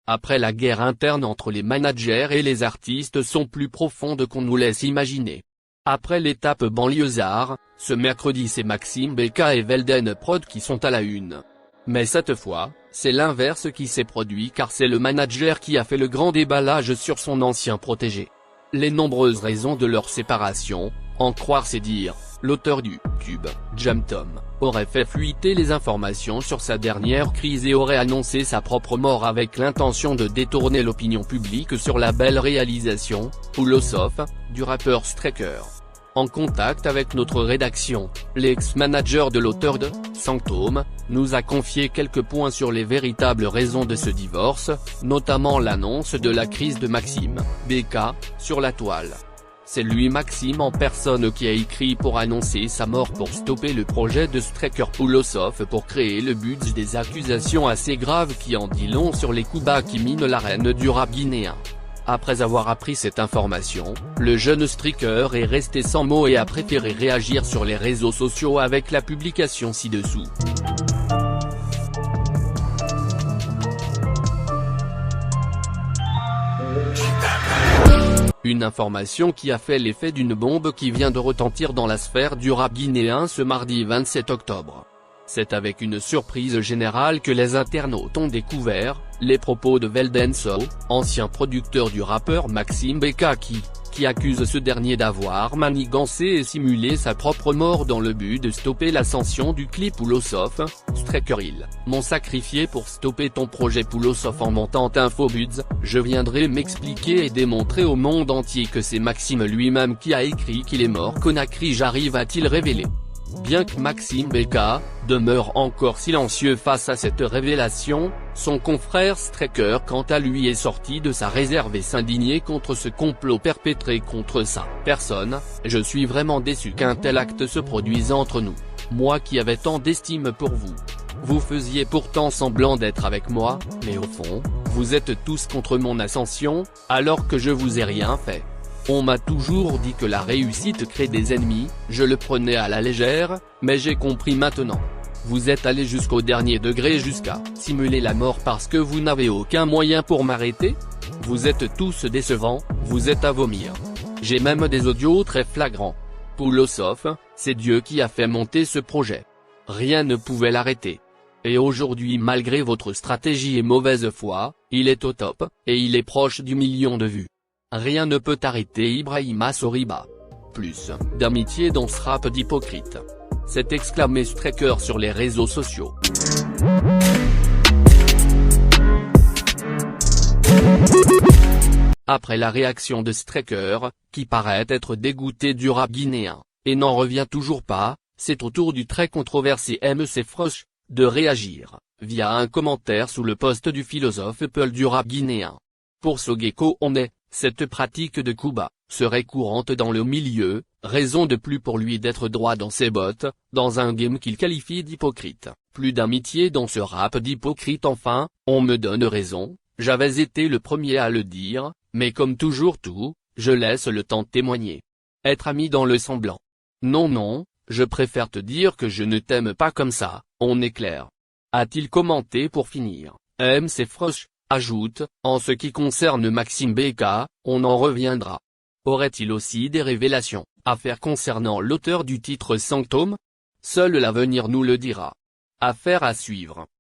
Après la guerre interne entre les managers et les artistes sont plus profondes qu'on nous laisse imaginer. Après l'étape banlieusard, ce mercredi c'est Maxime Beka et Velden Prod qui sont à la une. Mais cette fois, c'est l'inverse qui s'est produit car c'est le manager qui a fait le grand déballage sur son ancien protégé. Les nombreuses raisons de leur séparation, en croire ses dires, l'auteur du tube, Jam Tom, aurait fait fuiter les informations sur sa dernière crise et aurait annoncé sa propre mort avec l'intention de détourner l'opinion publique sur la belle réalisation, Pull Off, du rappeur Striker. En contact avec notre rédaction, l'ex-manager de l'auteur de Sanctum nous a confié quelques points sur les véritables raisons de ce divorce, notamment l'annonce de la crise de Maxime Beka sur la toile. C'est lui Maxime en personne qui a écrit pour annoncer sa mort pour stopper le projet de Striker Pull Off pour créer le buzz des accusations assez graves qui en dit long sur les coups bas qui minent l'arène du rap guinéen. Après avoir appris cette information, le jeune Striker est resté sans mots et a préféré réagir sur les réseaux sociaux avec la publication ci-dessous. Une information qui a fait l'effet d'une bombe qui vient de retentir dans la sphère du rap guinéen ce mardi 27 octobre. C'est avec une surprise générale que les internautes ont découvert les propos de Velden So, ancien producteur du rappeur Maxime Beka qui accuse ce dernier d'avoir manigancé et simulé sa propre mort dans le but de stopper l'ascension du clip Pull Off, Striker Ils m'ont sacrifié pour stopper ton projet Pull Off en montant Infobuzz, je viendrai m'expliquer et démontrer au monde entier que c'est Maxime lui-même qui a écrit qu'il est mort. Conakry j'arrive a-t-il révélé. Bien que Maxime Beka demeure encore silencieux face à cette révélation, son confrère Striker quant à lui est sorti de sa réserve et s'indignait contre ce complot perpétré contre sa personne. Je suis vraiment déçu qu'un tel acte se produise entre nous. Moi qui avais tant d'estime pour vous. Vous faisiez pourtant semblant d'être avec moi, mais au fond, vous êtes tous contre mon ascension, alors que je vous ai rien fait. On m'a toujours dit que la réussite crée des ennemis, je le prenais à la légère, mais j'ai compris maintenant. Vous êtes allé jusqu'au dernier degré jusqu'à simuler la mort parce que vous n'avez aucun moyen pour m'arrêter. Vous êtes tous décevants, vous êtes à vomir. J'ai même des audios très flagrants. Pull Off, c'est Dieu qui a fait monter ce projet. Rien ne pouvait l'arrêter. Et aujourd'hui malgré votre stratégie et mauvaise foi, il est au top, et il est proche du million de vues. Rien ne peut arrêter Ibrahima Soriba. Plus d'amitié dans ce rap d'hypocrite. S'est exclamé Striker sur les réseaux sociaux. Après la réaction de Striker, qui paraît être dégoûté du rap guinéen, et n'en revient toujours pas, c'est au tour du très controversé MC Frosh de réagir, via un commentaire sous le post du philosophe Peul du rap guinéen. Pour Sogeko on est, cette pratique de coup bas, serait courante dans le milieu, raison de plus pour lui d'être droit dans ses bottes, dans un game qu'il qualifie d'hypocrite. Plus d'amitié dans ce rap d'hypocrite enfin, on me donne raison, j'avais été le premier à le dire, mais comme toujours tout, je laisse le temps témoigner. Être ami dans le semblant. Non, je préfère te dire que je ne t'aime pas comme ça, on est clair. A-t-il commenté pour finir, MC Frosh ajoute, en ce qui concerne Maxime Beka, on en reviendra. Aurait-il aussi des révélations à faire concernant l'auteur du titre Sanctum? Seul l'avenir nous le dira. Affaire à suivre.